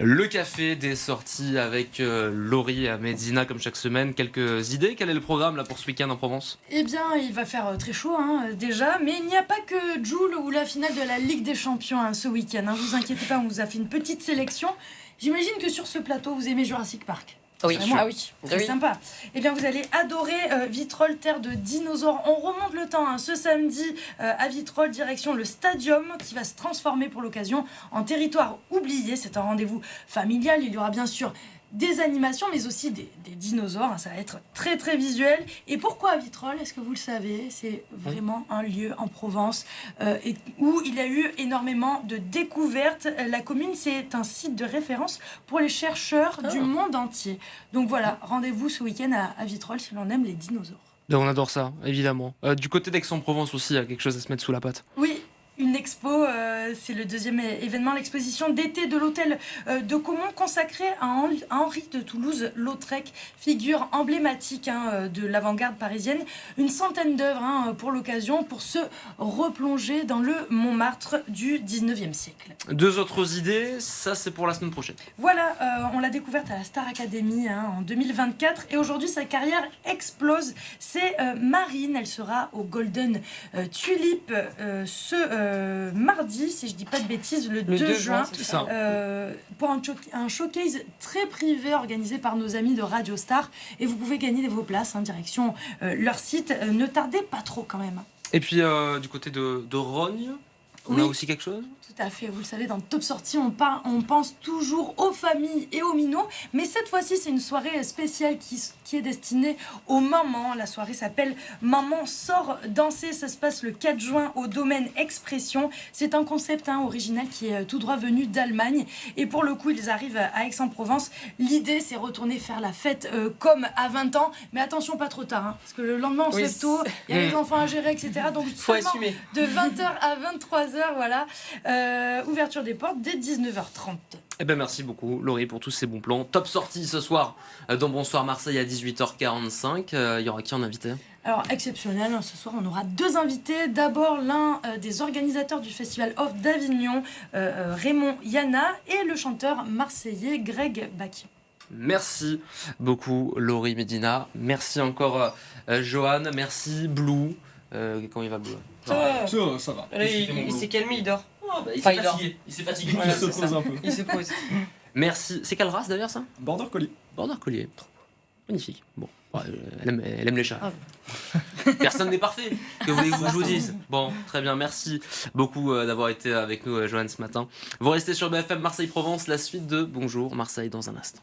Le café des sorties avec Laurie à Medina comme chaque semaine. Quelques idées? Quel est le programme là pour ce week-end en Provence? Eh bien, il va faire très chaud déjà, mais il n'y a pas que Joule ou la finale de la Ligue des Champions ce week-end. Vous inquiétez pas, on vous a fait une petite sélection. J'imagine que sur ce plateau, vous aimez Jurassic Park. Oui, oui, très sympa. Eh bien, vous allez adorer Vitrolles, terre de dinosaures. On remonte le temps ce samedi à Vitrolles, direction le Stadium, qui va se transformer pour l'occasion en territoire oublié. C'est un rendez-vous familial. Il y aura bien sûr des animations, mais aussi des dinosaures. Ça va être très très visuel. Et pourquoi à Vitrolles? Est-ce que vous le savez? C'est vraiment un lieu en Provence où il y a eu énormément de découvertes. La commune, c'est un site de référence pour les chercheurs du monde entier. Donc voilà, rendez-vous ce week-end à Vitrolles si l'on aime les dinosaures. On adore ça, évidemment. Du côté d'Aix-en-Provence aussi, il y a quelque chose à se mettre sous la patte. Oui. Une expo, c'est le deuxième événement, l'exposition d'été de l'hôtel de Caumont consacrée à Henri de Toulouse-Lautrec, figure emblématique de l'avant-garde parisienne. Une centaine d'œuvres pour l'occasion, pour se replonger dans le Montmartre du 19e siècle. Deux autres idées, ça c'est pour la semaine prochaine. Voilà, on l'a découverte à la Star Academy en 2024 et aujourd'hui sa carrière explose. C'est Marine, elle sera au Golden Tulip mardi, si je dis pas de bêtises, le 2 juin, pour un showcase très privé organisé par nos amis de Radio Star. Et vous pouvez gagner vos places en direction leur site. Ne tardez pas trop quand même. Et puis du côté de Rognes, on a aussi quelque chose? Tout à fait, vous le savez, dans Top Sortie, on pense toujours aux familles et aux minots, mais cette fois-ci, c'est une soirée spéciale qui est destinée aux mamans. La soirée s'appelle Maman sort danser, ça se passe le 4 juin au domaine Expression. C'est un concept original qui est tout droit venu d'Allemagne, et pour le coup, ils arrivent à Aix-en-Provence. L'idée, c'est retourner faire la fête comme à 20 ans, mais attention, pas trop tard, parce que le lendemain, on se lève tôt, il y a les enfants à gérer, etc. Donc, faut assumer. De 20h à 23h, voilà. Ouverture des portes dès 19h30. Eh ben merci beaucoup Laurie pour tous ces bons plans. Top sortie ce soir dans Bonsoir Marseille à 18h45. Il y aura qui en invité? Alors exceptionnel, ce soir on aura deux invités. D'abord l'un des organisateurs du Festival Off d'Avignon, Raymond Yana, et le chanteur marseillais Greg Bacchio. Merci beaucoup Laurie Medina. Merci encore Johan. Merci Blue. Comment il va Blue? Ça va. Il s'est calmé, il dort. Il s'est fatigué. Il se pose un peu. Il se pose. Merci. C'est quelle race d'ailleurs ça? Border Collie. Border Collie. Magnifique. Bon, elle aime les chats. Personne n'est parfait. Que voulez-vous que je vous dise? Bon, très bien. Merci beaucoup d'avoir été avec nous, Johan, ce matin. Vous restez sur BFM Marseille-Provence. La suite de Bonjour Marseille dans un instant.